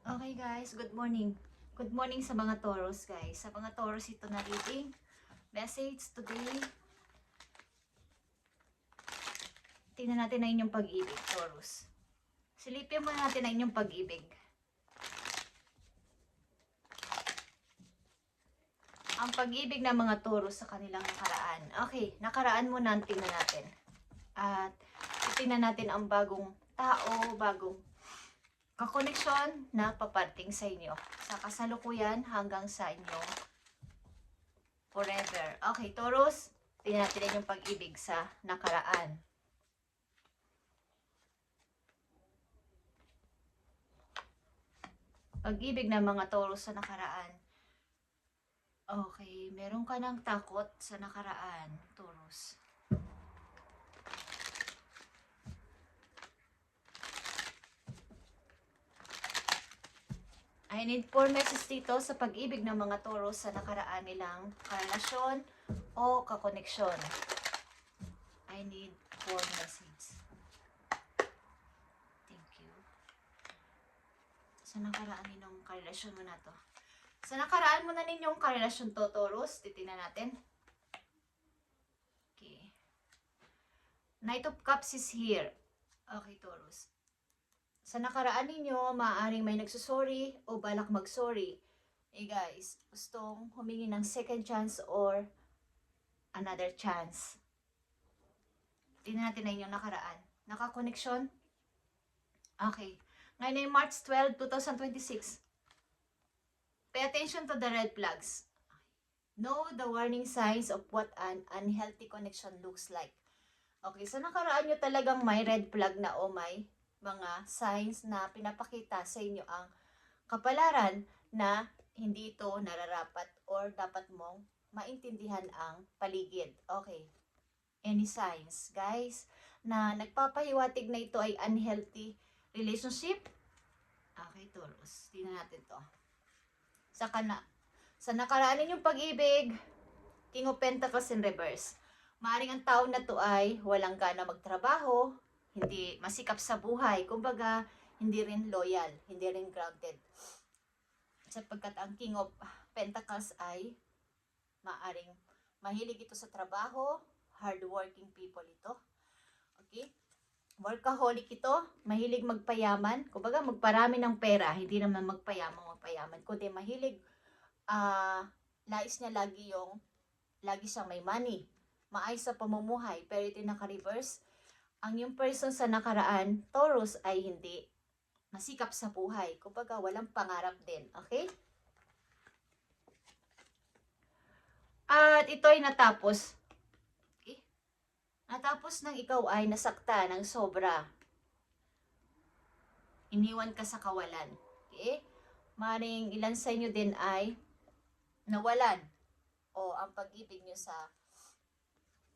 Okay guys, good morning. Good morning sa mga Taurus guys. Sa mga Taurus ito na reading. Message today. Tingnan natin na inyong pag-ibig, Taurus. Silipin muna natin na inyong pag-ibig. Ang pag-ibig ng mga Taurus sa kanilang nakaraan. Okay, nakaraan muna ang tingnan natin. At tingnan natin ang bagong tao, bagong kakoneksyon na paparating sa inyo. Sa kasalukuyan hanggang sa inyo forever. Okay, Taurus, tingnan natin yung pag-ibig sa nakaraan. Pag-ibig ng mga Taurus sa nakaraan. Okay, meron ka ng takot sa nakaraan, Taurus. I need 4 messages dito sa pag-ibig ng mga Taurus sa nakaraan nilang karelasyon o kakoneksyon. I need 4 messages. Thank you. Sa nakaraan ninyong karelasyon mo na to. Sa nakaraan mo na ninyong karelasyon to, Taurus, titingnan natin. Okay. Knight of Cups is here. Okay, Taurus. Sa nakaraan ninyo, maaaring may nagsusorry o balak mag-sorry. Guys, gustong humingi ng second chance or another chance. Tingnan natin na inyong nakaraan. Nakakoneksyon? Okay. Ngayon ay March 12, 2026. Pay attention to the red flags. Know the warning signs of what an unhealthy connection looks like. Okay, sa nakaraan nyo talagang may red flag na o may mga signs na pinapakita sa inyo ang kapalaran na hindi ito nararapat or dapat mong maintindihan ang paligid. Okay. Any signs, guys, na nagpapahiwatig na ito ay unhealthy relationship? Okay, Taurus. Tingnan natin to. Sa nakaraan ninyong pag-ibig, King of Pentacles in reverse. Maaring ang tao na to ay walang gana magtrabaho, hindi masikap sa buhay, kumbaga hindi rin loyal, hindi rin grounded. Sapagkat ang King of Pentacles ay maaring mahilig ito sa trabaho, hardworking people ito. Okay? Workaholic ito, mahilig magpayaman, kumbaga magparami ng pera, hindi naman magpayaman, kundi mahilig, lais niya lagi siyang may money, maayos sa pamumuhay, pero ito naka-reverse. Ang yung person sa nakaraan, Taurus, ay hindi masikap sa buhay. Kumbaga, walang pangarap din. Okay? At ito ay natapos. Okay? Natapos nang ikaw ay nasakta ng sobra. Iniwan ka sa kawalan. Okay? Maring ilan sa inyo din ay nawalan. O ang pag-ibig nyo sa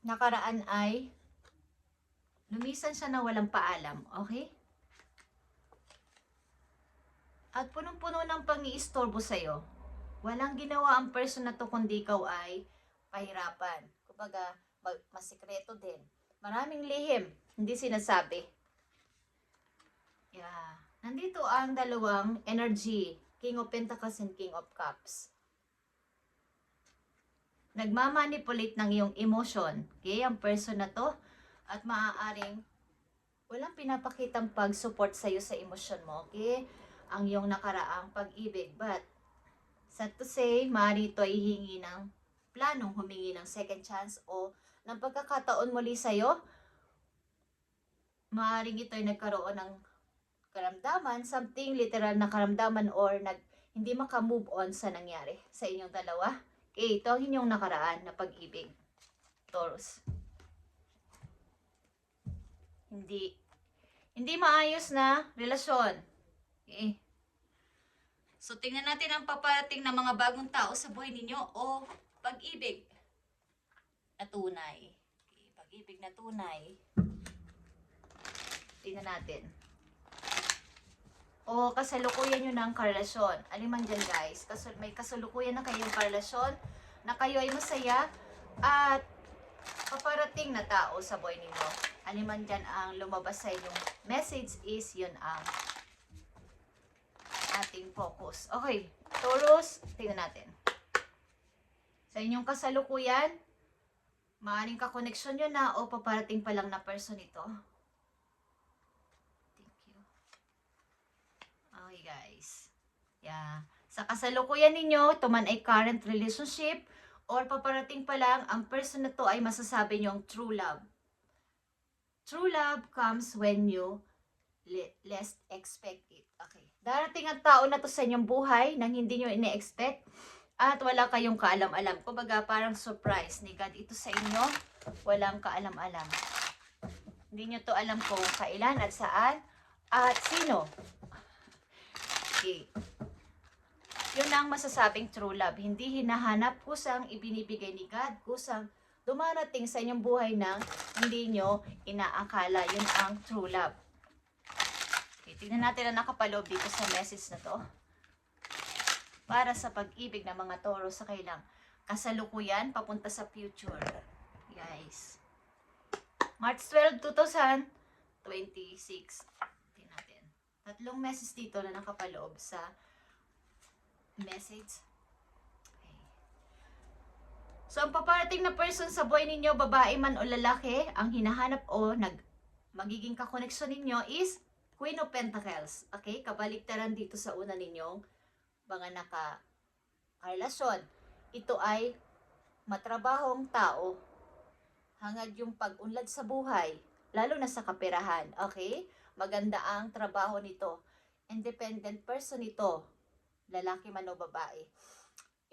nakaraan ay lumisan siya na walang paalam, okay? At punong-puno ng pang-iistorbo sa'yo. Walang ginawa ang person na to kundi ikaw ay pahirapan. Kumbaga, masikreto din. Maraming lihim, hindi sinasabi. Yeah. Nandito ang dalawang energy, King of Pentacles and King of Cups. Nagmamanipulate ng iyong emotion, okay? Ang person na to, at maaaring walang pinapakitang pag-support sa'yo sa emosyon mo, okay? Ang iyong nakaraang pag-ibig. But, sad to say, maaari ito ay hihingi ng planong humingi ng second chance o ng pagkakataon muli sa'yo. Maaaring ito ay nagkaroon ng karamdaman, something literal na karamdaman or hindi maka-move on sa nangyari sa inyong dalawa. Okay, ito ang inyong nakaraan na pag-ibig, Taurus. Hindi maayos na relasyon. Okay. So, tingnan natin ang paparating ng mga bagong tao sa buhay ninyo o pag-ibig na tunay. Okay. Pag-ibig na tunay. Tingnan natin. O kasalukuyan nyo ng karelasyon. Alin man dyan guys. May kasalukuyan na kayong karelasyon na kayo ay masaya at paparating na tao sa buhay ninyo. Aliman dyan ang lumabas sa inyong message is yun ang. At ating focus. Okay, Taurus, tingnan natin. Sa inyong kasalukuyan, maaaring kakoneksyon nyo na o paparating pa lang na person ito. Thank you. Okay guys. Yeah. Sa kasalukuyan ninyo, ito man ay current relationship or paparating pa lang, ang person na to ay masasabi nyo ang true love. True love comes when you least expect it. Okay. Darating ang tao na to sa inyong buhay nang hindi nyo ine-expect at wala kayong kaalam-alam. Kumbaga parang surprise ni God ito sa inyo. Walang kaalam-alam. Hindi nyo to alam kung kailan at saan at sino. Okay. Yun ang masasabing true love. Hindi hinahanap kusang ibinibigay ni God. Kusang dumarating sa inyong buhay nang hindi nyo inaakala. Yun ang true love. Okay, tignan natin ang nakapaloob dito sa message na to. Para sa pag-ibig ng mga Taurus sa kailang kasalukuyan papunta sa future. Guys. March 12, 2026. Tignan natin. Tatlong message dito na nakapaloob sa message. So, ang paparating na person sa buhay ninyo, babae man o lalaki, ang hinahanap o magiging kakoneksyon ninyo is Queen of Pentacles. Okay? Kabaliktaran dito sa una ninyong mga naka-relasyon. Ito ay matrabahong tao. Hangad yung pag-unlad sa buhay, lalo na sa kaperahan. Okay? Maganda ang trabaho nito. Independent person ito, lalaki man o babae.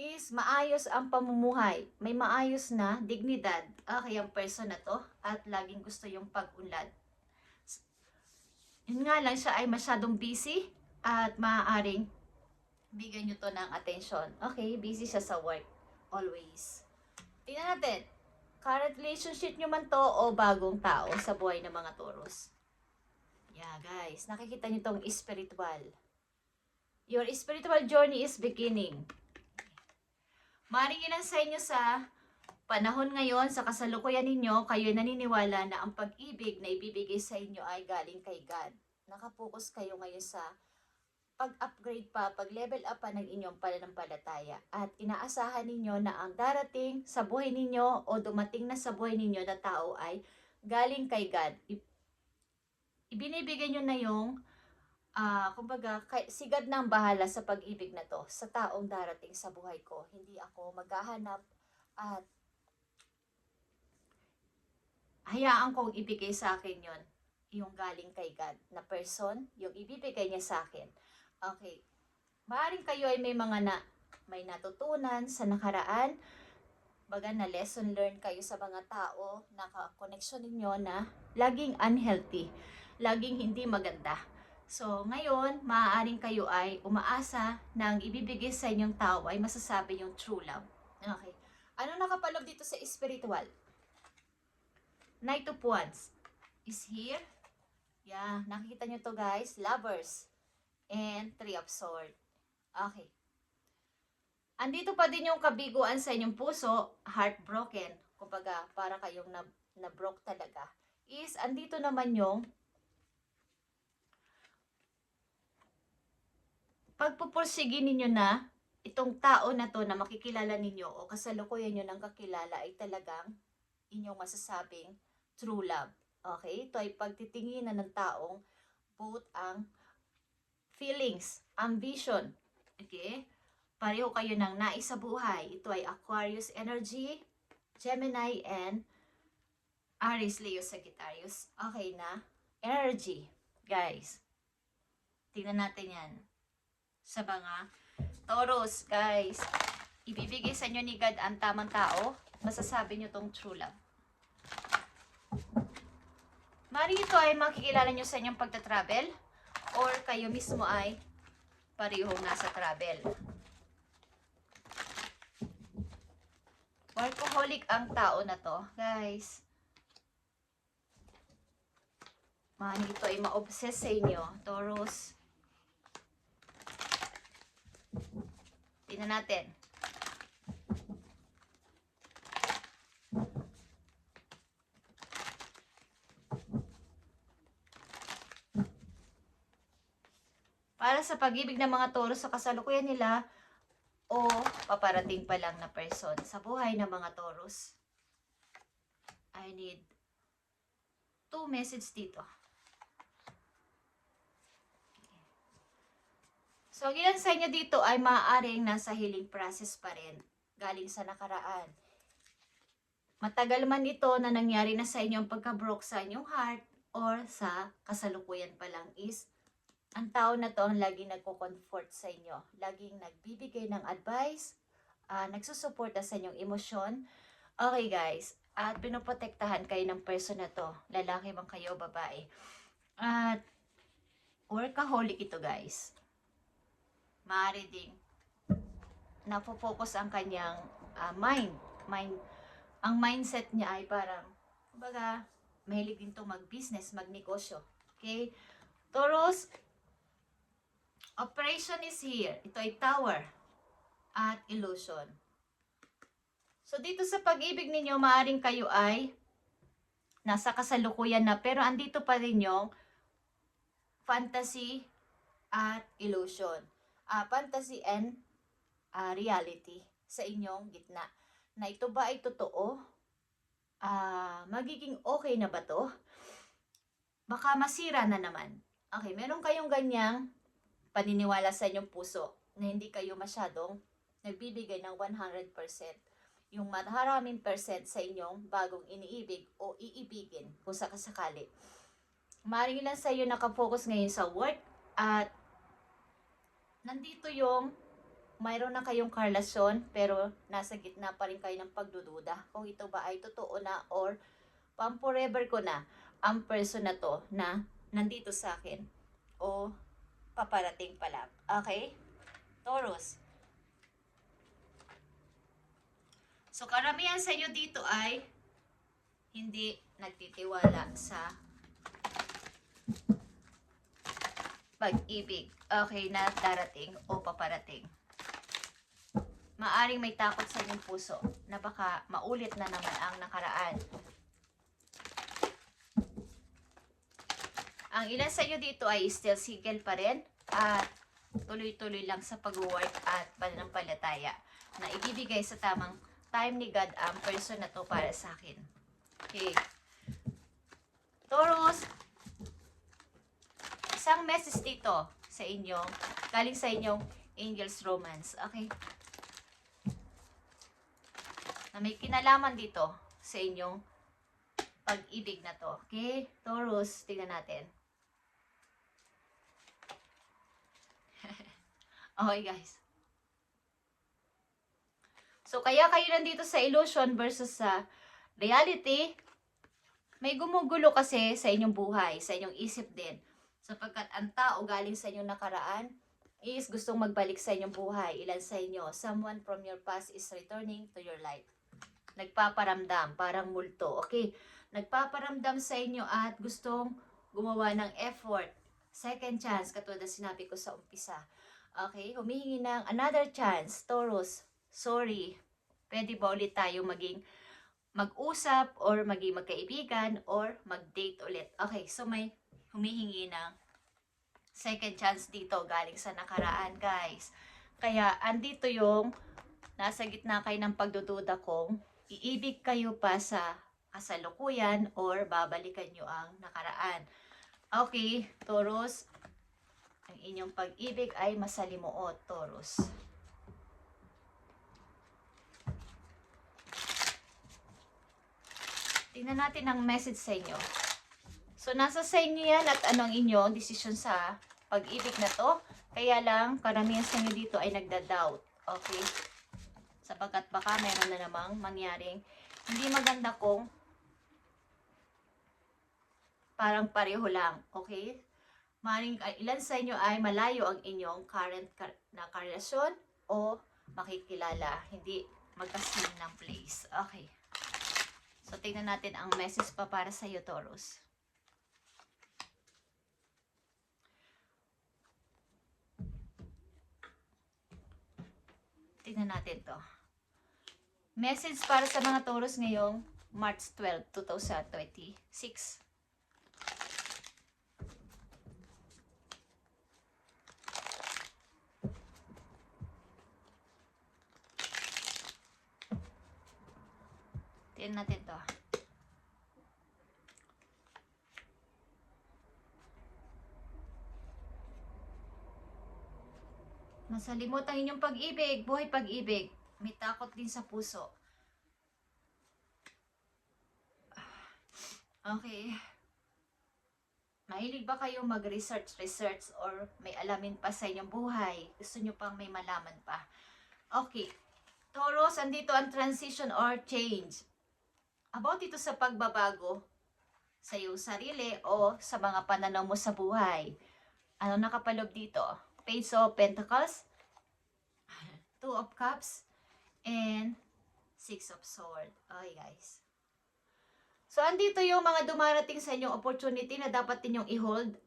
Is maayos ang pamumuhay. May maayos na dignidad. Okay, ang person na to. At laging gusto yung pag-unlad. Yun nga lang, siya ay masyadong busy. At maaaring bigyan nyo to ng attention. Okay, busy siya sa work. Always. Tingnan natin. Current relationship nyo man to o bagong tao sa buhay ng mga Taurus. Yeah, guys. Nakikita nyo tong spiritual. Your spiritual journey is beginning. Maring ilan sa inyo sa panahon ngayon, sa kasalukuyan ninyo, kayo naniniwala na ang pag-ibig na ibibigay sa inyo ay galing kay God. Nakapokus kayo ngayon sa pag-upgrade pa, pag-level up pa ng inyong pananampalataya. At inaasahan ninyo na ang darating sa buhay ninyo o dumating na sa buhay ninyo na tao ay galing kay God. Ibinibigay nyo na yung kumbaga, si God na ang bahala sa pag-ibig na to, sa taong darating sa buhay ko. Hindi ako maghahanap at hayaan kong ibigay sa akin yon, yung galing kay God na person, yung ibibigay niya sa akin. Okay. Maaring kayo ay may may natutunan sa nakaraan, baga na lesson learned kayo sa mga tao, naka-connection ninyo na laging unhealthy, laging hindi maganda. So, ngayon, maaaring kayo ay umaasa na ang ibibigay sa inyong tao ay masasabi yung true love. Okay. Ano nakapaloob dito sa spiritual? Knight of Wands is here. Yeah, nakikita nyo to guys. Lovers. And Three of Swords. Okay. Andito pa din yung kabiguan sa inyong puso, heartbroken. Kumbaga, para kayong na-broke talaga. Is, andito naman yung pagpupursigin ninyo na itong tao na to na makikilala ninyo o kasalukuyan nyo ng kakilala ay talagang inyong masasabing true love. Okay? Ito ay pagtitinginan ng taong both ang feelings, ambition. Okay? Pareho kayo ng nais sa buhay. Ito ay Aquarius energy, Gemini, and Aries, Leo, Sagittarius. Okay na? Energy. Guys. Tingnan natin yan. Sa mga Taurus, guys, ibibigay sa inyo ni God ang tamang tao, masasabi nyo tong true love. Maring ito ay makikilala nyo sa inyong pagta-travel or kayo mismo ay parehong nasa travel. Workaholic ang tao na to, guys. Maring ito ay ma-obsess sa inyo, Taurus. Tingnan natin. Para sa pag-ibig ng mga Taurus sa kasalukuyan nila o paparating pa lang na person sa buhay ng mga Taurus? I need 2 message dito. So, ang ilan sa inyo dito ay maaaring nasa healing process pa rin, galing sa nakaraan. Matagal man ito na nangyari na sa inyo ang pagka-broke sa inyong heart or sa kasalukuyan pa lang is, ang tao na to ang laging nagko-comfort sa inyo. Laging nagbibigay ng advice, nagsusuporta sa inyong emosyon. Okay guys, at pinoprotektahan kayo ng person na to, lalaki man kayo, babae. At workaholic ito guys. Maaari ding napofocus ang kanyang mind. Ang mindset niya ay parang, kumbaga, mahilig din to mag-business, mag-negosyo. Okay? Taurus, operation is here. Ito ay tower at illusion. So, dito sa pag-ibig ninyo, maaaring kayo ay nasa kasalukuyan na, pero andito pa rin yung fantasy at illusion. Fantasy and reality sa inyong gitna. Na ito ba ay totoo? Magiging okay na ba to? Baka masira na naman. Okay, meron kayong ganyang paniniwala sa inyong puso na hindi kayo masyadong nagbibigay ng 100%. Yung maraming percent sa inyong bagong iniibig o iibigin kung sakasakali. Maaaring lang sa iyo nakafocus ngayon sa work at nandito yung mayroon na kayong karelasyon pero nasa gitna pa rin kayo ng pagdududa kung ito ba ay totoo na or pang-forever ko na ang person na to na nandito sa akin o paparating pa lang. Okay? Taurus. So, karamihan sa inyo dito ay hindi nagtitiwala sa pag-ibig. Okay, na darating o paparating. Maaring may takot sa inyong puso na baka maulit na naman ang nakaraan. Ang ilan sa inyo dito ay still single pa rin at tuloy-tuloy lang sa pag-work at pananampalataya na ibibigay sa tamang time ni God ang person na to para sa akin. Okay. Taurus, isang message dito sa inyong, galing sa inyong Angel's Romance. Okay? Na may kinalaman dito sa inyong pag-ibig na to. Okay? Taurus, tingnan natin. Okay, guys. So, kaya kayo nandito sa illusion versus sa reality, may gumugulo kasi sa inyong buhay, sa inyong isip din. Sapagkat ang tao galing sa inyong nakaraan is gustong magbalik sa inyong buhay. Ilan sa inyo, someone from your past is returning to your life. Nagpaparamdam, parang multo. Okay, nagpaparamdam sa inyo at gustong gumawa ng effort. Second chance, katulad na sinabi ko sa umpisa. Okay, humihingi ng another chance. Taurus, sorry. Pwede ba ulit tayo maging mag-usap or maging magkaibigan or mag-date ulit? Okay, so may humihingi ng second chance dito galing sa nakaraan, guys. Kaya andito yung nasa gitna kayo ng pagdududa kung iibig kayo pa sa kasalukuyan or babalikan nyo ang nakaraan. Okay, Taurus, ang inyong pag-ibig ay masalimuot, Taurus. Tingnan natin ang message sa inyo. So, nasa sa inyo yan at ano ang inyong desisyon sa pag-ibig na to. Kaya lang, karamihan sa inyo dito ay nagda-doubt. Okay? Sapagkat baka meron na namang mangyaring hindi maganda kung parang pareho lang. Okay? Maring ilan sa inyo ay malayo ang inyong current na karelasyon o makikilala. Hindi magkasim ng place. Okay. So, tingnan natin ang message pa para sa iyo, Taurus. Tingnan natin to. Message para sa mga Taurus ngayong March 12, 2026. tingnan natin to. Masalimot ang inyong pag-ibig, buhay pag-ibig. May takot din sa puso. Okay. Mahilig ba kayong mag-research or may alamin pa sa inyong buhay? Gusto nyo pang may malaman pa? Okay. Taurus, andito ang transition or change. About ito sa pagbabago sa iyong sarili o sa mga pananaw mo sa buhay. Ano nakapaloob dito? Page of Pentacles, Two of Cups, and Six of Swords. Okay, guys. So, andito yung mga dumarating sa inyong opportunity na dapat ninyong i-hold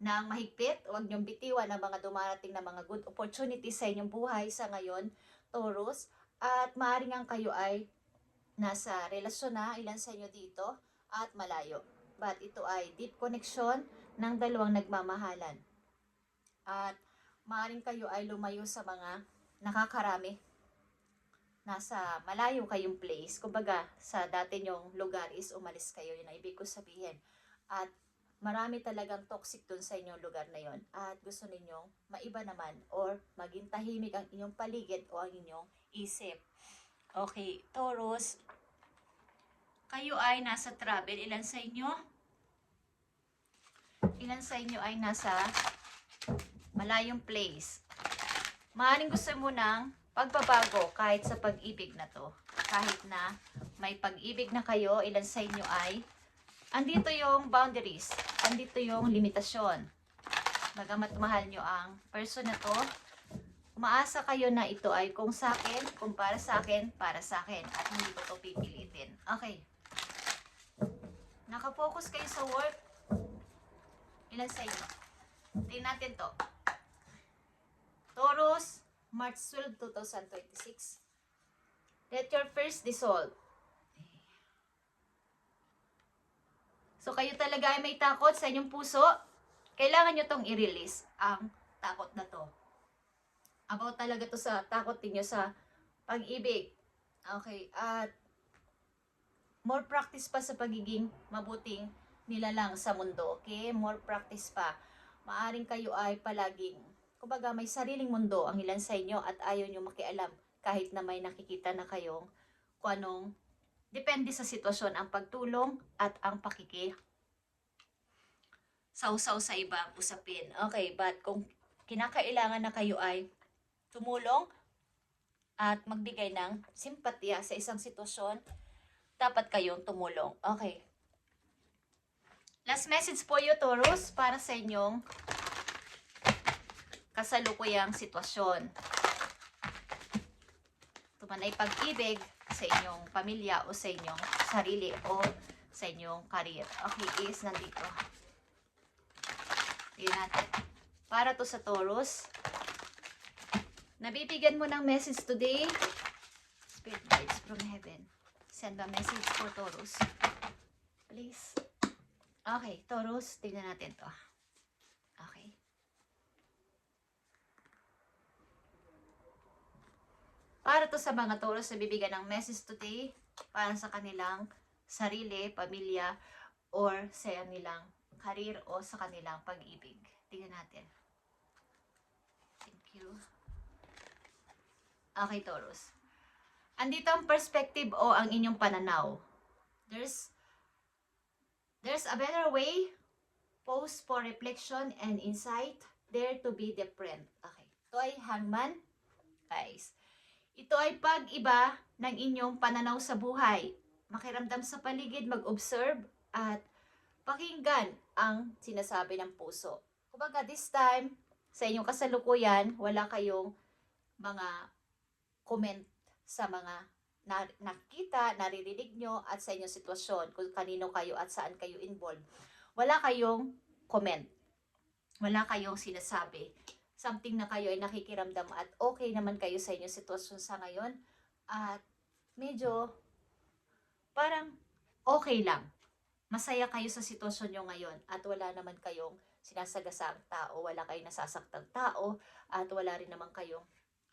ng mahigpit. Huwag niyong bitiwan ang mga dumarating na mga good opportunity sa inyong buhay sa ngayon, Taurus. At maaaring ang kayo ay nasa relasyon na, ilan sa inyo dito, at malayo. But ito ay deep connection ng dalawang nagmamahalan. At maaaring kayo ay lumayo sa mga nakakarami. Nasa malayo kayong place. Kumbaga, sa dati nyong lugar is umalis kayo. Yun ang ibig ko sabihin. At marami talagang toxic dun sa inyong lugar na yon. At gusto ninyong maiba naman or maging tahimik ang inyong paligid o ang inyong isip. Okay, Taurus, kayo ay nasa travel. Ilan sa inyo? Ilan sa inyo ay nasa malayong place? Maaaring gusto mo ng pagbabago kahit sa pag-ibig na to. Kahit na may pag-ibig na kayo, ilan sa inyo ay andito yung boundaries, andito yung limitasyon. Bagamat mahal nyo ang person na to, umaasa kayo na ito ay kung sa akin, kung para sa akin, para sa akin. At hindi ko to pipilitin. Okay. Nakafocus kayo sa work. Ilan sa inyo? Tingnan natin to. Taurus, March 12, 2026. Let your fears dissolve. So, kayo talaga ay may takot sa inyong puso. Kailangan nyo tong i-release ang takot na to. About talaga to sa takot ninyo sa pag-ibig. Okay. At more practice pa sa pagiging mabuting nilalang sa mundo. Okay? More practice pa. Maaring kayo ay palaging kumbaga may sariling mundo ang ilan sa inyo at ayaw nyo makialam kahit na may nakikita na kayong kung anong depende sa sitwasyon ang pagtulong at ang sausaw sa ibang usapin. Okay, but kung kinakailangan na kayo ay tumulong at magbigay ng simpatya sa isang sitwasyon, dapat kayong tumulong. Okay. Last message po you, Taurus, para sa inyong kasalukuyang sitwasyon. Tumanay pag-ibig sa inyong pamilya o sa inyong sarili o sa inyong career. Okay, is nandito. Tingnan natin. Para to sa Taurus. Nabibigyan mo ng message today. Spirit guides from heaven. Send a message for Taurus. Please. Okay, Taurus. Tingnan natin to. Okay. Para to sa mga Taurus na bibigyan ng message today para sa kanilang sarili, pamilya, or sa kanilang career o sa kanilang pag-ibig. Tingnan natin. Thank you. Okay, Taurus. Andito ang perspective o ang inyong pananaw. There's a better way. Pause for reflection and insight. Dare to be different. Okay. Ito ay hangman. Guys. Ito ay pag-iba ng inyong pananaw sa buhay. Makiramdam sa paligid, mag-observe, at pakinggan ang sinasabi ng puso. Kumbaga, this time, sa inyong kasalukuyan, wala kayong mga comment sa mga nakita, naririnig nyo, at sa inyong sitwasyon, kung kanino kayo at saan kayo involved. Wala kayong comment. Wala kayong sinasabi. Something na kayo ay nakikiramdam at okay naman kayo sa inyong sitwasyon sa ngayon at medyo parang okay lang. Masaya kayo sa sitwasyon nyo ngayon at wala naman kayong sinasagasang tao, wala kayong nasasaktang tao at wala rin naman kayong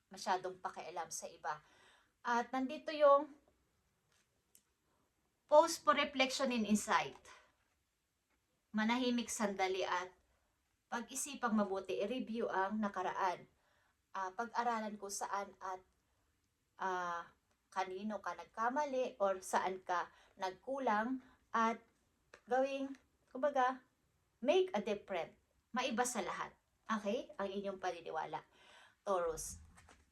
masyadong pakialam sa iba. At nandito yung Pause for reflection and insight. Manahimik sandali at pag-isipang mabuti, i-review ang nakaraan. Pag-aralan kung saan at kanino ka nagkamali or saan ka nagkulang at gawing, kumbaga, make a difference. Maiba sa lahat. Okay? Ang inyong paniniwala. Taurus.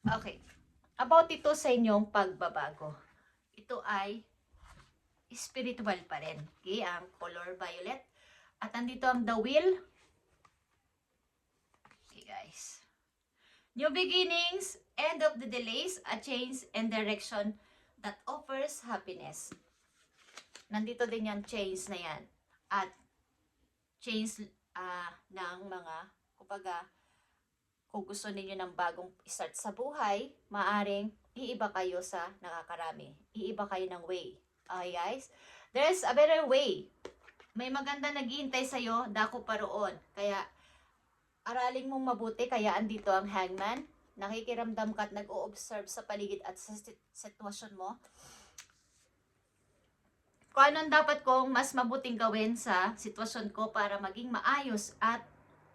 Okay. About ito sa inyong pagbabago. Ito ay spiritual pa rin. Okay? Ang color violet. At andito ang the wheel. Okay, guys. New beginnings, end of the delays, a change and direction that offers happiness. Nandito din yung change na yan. At change ng mga, kumbaga, kung gusto ninyo ng bagong start sa buhay, maaring iiba kayo sa nakakarami. Iiba kayo ng way. Okay, guys? There's a better way. May maganda naghihintay sa'yo, dako pa roon. Kaya, aralin mong mabuti, kaya andito ang hangman. Nakikiramdam ka at nag-o-observe sa paligid at sa sitwasyon mo. Kung anong dapat kong mas mabuting gawin sa sitwasyon ko para maging maayos at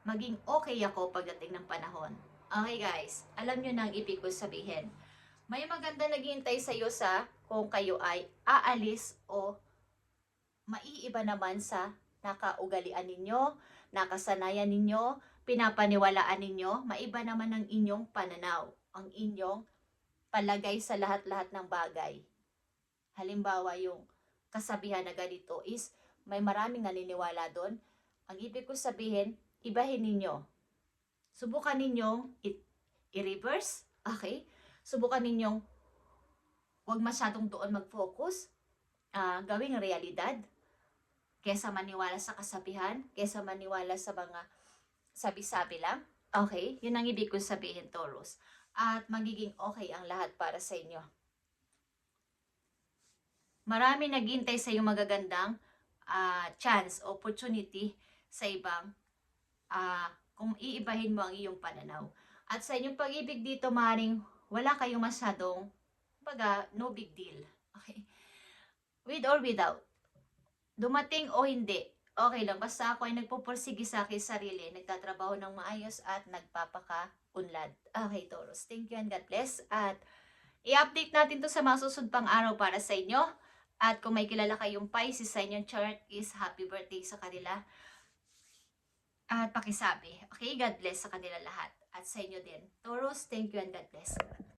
maging okay ako pagdating ng panahon. Okay guys, alam nyo na ang ibig ko sabihin. May maganda naghihintay sa'yo sa kung kayo ay aalis o maiiba naman sa nakaugalian ninyo, nakasanayan ninyo, pinapaniwalaan ninyo, maiba naman ang inyong pananaw, ang inyong palagay sa lahat-lahat ng bagay. Halimbawa, yung kasabihan na ganito is may maraming naniniwala doon. Ang ibig ko sabihin, ibahin ninyo. Subukan ninyong i-reverse, okay? Subukan ninyong huwag masyadong doon mag-focus, gawing realidad, kesa maniwala sa kasabihan, kesa maniwala sa mga sabi-sabi lang. Okay? Yun ang ibig kong sabihin, Taurus. At magiging okay ang lahat para sa inyo. Marami naghihintay sa iyong magagandang chance, opportunity sa ibang kung iibahin mo ang iyong pananaw. At sa inyong pag-ibig dito, maaaring wala kayong masyadong, no big deal. Okay? With or without. Dumating o hindi, okay lang. Basta ako ay nagpupursige sa aking sarili, nagtatrabaho ng maayos at nagpapaka-unlad. Okay, Taurus. Thank you and God bless. At i-update natin to sa mga susunod pang araw para sa inyo. At kung may kilala kayong Pisces sa inyong chart is happy birthday sa kanila. At pakisabi. Okay, God bless sa kanila lahat. At sa inyo din. Taurus, thank you and God bless.